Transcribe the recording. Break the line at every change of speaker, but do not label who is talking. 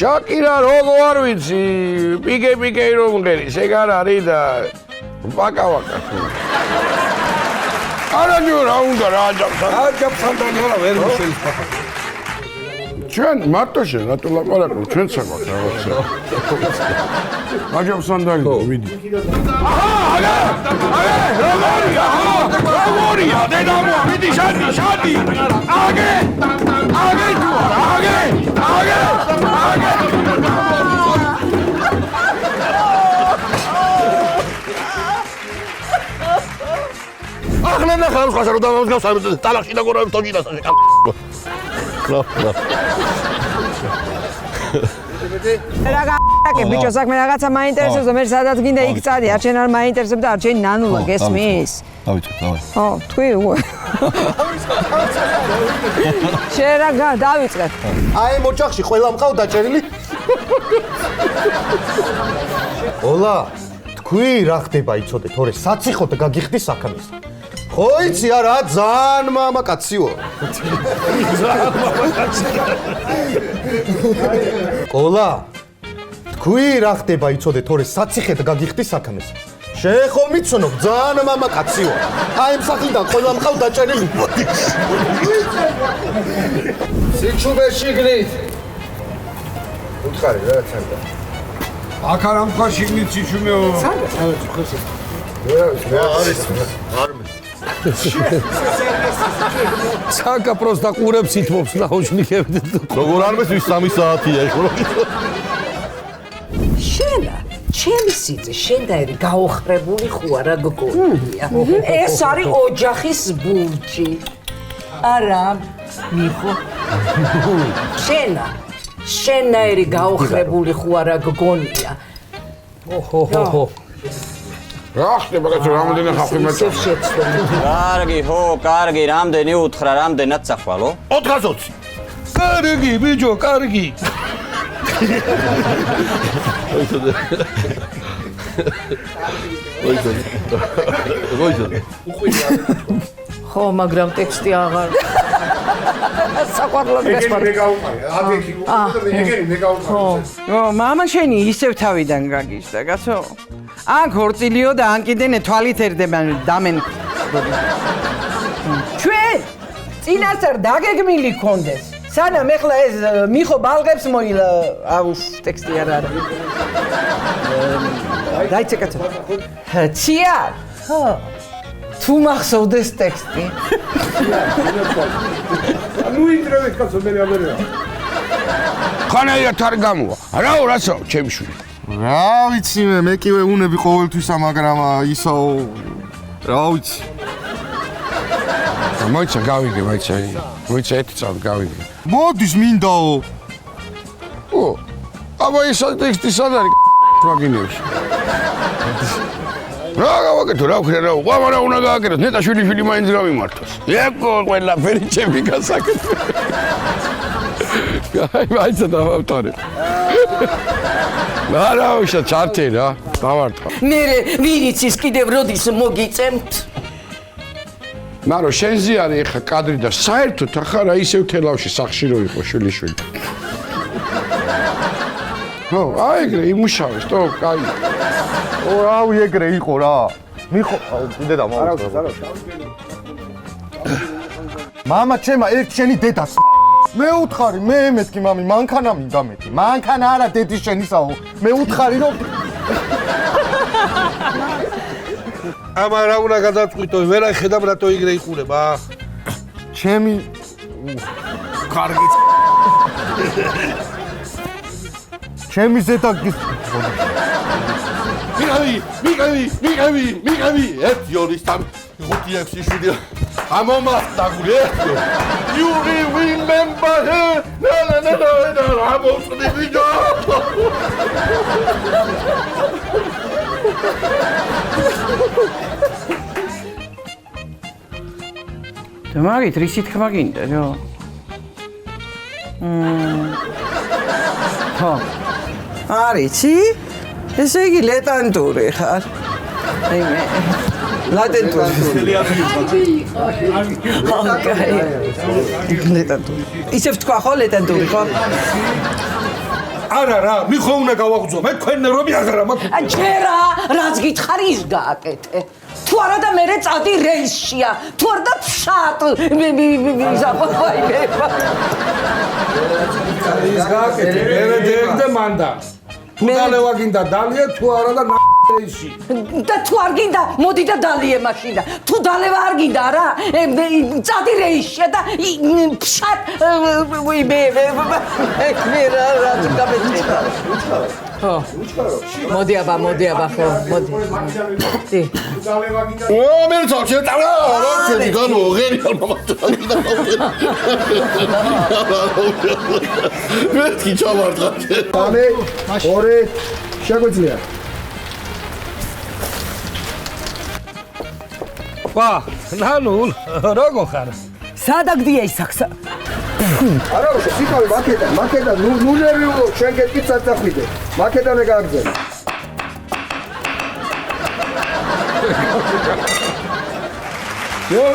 შაკირა როგორ არ ვიცი, პიკე რომ მღერის, ეგ არ არის და ვაკა. არანუ რა უნდა რა აჯაფსანდანი არა ვერ მიშელის პაპა. ჩვენ მარტო შენ რატო ლაპარაკობ ჩვენ საქმეს რაღაცა. აჯაფსანდანი ვიდი. აჰა, როგორია, დედამოა, ვიდი შადი. აგე თუ არა, აგე. ახლა ნახავ ხასარო დამამსგავს ტალახში და გოროებს თოჯინას აშეკა.
რაგაკე ბიჭო საქმე რაღაცა მაინტერესებს და მე სადაც გინდა იქ წადი არ შენ არ მაინტერესებს და არ შენ ნანულა გესმის?
დავიწყე, დავай.
ხო, თქვი შენ რა დავიწყე.
აი მოჭახში ყველა მყავ დაჭერილი. ოლა, თქვი რა ხდება იცოდე, თორე საციხოთ გაგიხდი საქმეს. ხო იცი არა, ძალიან მამაკაციო. ოლა, თქვი რა ხდება იცოდე, თორე საციხეთ გაგიხდი საქმეს. შეხო მიცნობ, ძალიან მამაკაციო. აი ამ სახლიდან ყველა მყავ დაჭერილი.
სიჩუბეში გრით. უთხარი რა ცანდა. აქ არ ამხარ შიგნით სიჩუმეო.
ცანდა ხოს.
ცანკა პროსტა ყურებს ითმობს ნაუშნიკები.
როგორ არ მესვის 3 საათია ხო?
შენა ჩემი სიძე შენდაერი გაოხრებული ხوارა გოგონია. ეს არის ოჯახის ბურჯი. არა, მიხო. შენა შენდაერი გაოხრებული ხوارა გოგონია. ოჰო.
რა ხდება კაცო, რამდენი ხალხი მეწევს?
კარგი, რამდენი უთხრა, რამდენად სახვალო?
420. კარგი, ბიჭო, კარგი.
ხო, მაგრამ ტექსტი აღარ. საყვარლად
მამა შენი ისევ თავიდან გაგიჟდა, კაცო. ან ქორწილიო და ან კიდე თვალით ერდებიან დამენ. ჩვენ წინასწარ დაგეგმილი გქონდეს. სანამ ეხლა ეს მიხო ბალღებს მოილა, აუშ, ტექსტი არ არის. დაიცე კაცო. ციარ. ხო. თუ მახსოვდეს ტექსტი.
ნუ ინტერვიუ კაცო მე ამერია. ხანაირად არ გამოვა. რაო რასო, ჩემი შვილი.
რა ვიცი მე კივე უნები ყოველთვისა, მაგრამ ისაო რა ვიცი.
მოიცა გავიგე, მოიცა ერთი წავ გავიგე.
მოდის მინდაო.
ო, აბა ეს ტექსტი სად არის მაგინებში. რა გავაკეთო, რა ვქნა რა, ყვამა რა უნდა გააკეთოს, ნეტა შვილი მაინც გამიმართოს. ეკო ყველაფერი ჩემი გასაკეთე. აი, მაინც დავავტარე. რა უშა ჩართე რა, დავარტყა.
მე ვინიცის კიდევ როდის მოგიწემთ?
მარო შენზე არის ეხა კადრი და საერთოდ ახლა რა ისევ თელავში სახში რო იყო შვილი. ხო, აი ეგრე იმუშავეს, თო, კაი.
ო, რავი ეგრე იყო რა. მიხო, კიდე და მოვიწევ. მამა ჩემა ერთ შენი დედას. მე უთხარი, მე მეთქი მამი, მანქანა მინდა მეთქი. მანქანა არა დედის შენისაო. მე უთხარი რომ
ამა რა უნდა გადაწყვიტო, ვერა ხედავ რატო იგრე იყურება.
ჩემი
კარგი.
ჩემი ზედაგის
მიგავი 1 2 3 5 6 7 ამომასდა გული you remember her no ამოწდი ვიდეო
თამარი ტრისი თქმა გინდა რა ხო არიცი ესე იგი ლეტანტური ხარ აი მე ლატენტური ლეტანტური ისევ თქვა ხო ლეტანტური ხო
არა რა, მიხო უნდა გავაგზო, მე თქვენ ნერვები აღარა მაქვს.
ჯერა, რაც გითხარი ის გააკეთე. თუ არა და მე წადი რეისშია. თუ არა და ფშატ.
ის გააკეთე, მე დეეგდე მანდა. თუ დალევა გინდა დალია, თუ არა და რეისში.
და თუ არ გინდა, მოდი და დალიე მაშინა. თუ დალევა არ გინდა რა, წადი რეისშია და ფშატ. მე რა გამეჭირა. მოდი აბა, ხო, მოდი.
მე წავშე ტალა, რა ჩვენი განოღერი მამაჭალა. მე კი ჩავარდა.
სამი, ორი, შეგვიძლია.
ვა, ნანუ, როგორ ხარ?
სადაგდია ის საქსა?
არა, სიტყვი მაკედა, ნუ ნერვიულო, შენ გეტყვით საწახვიდე. მაკედანე გააგზავნე.
იო,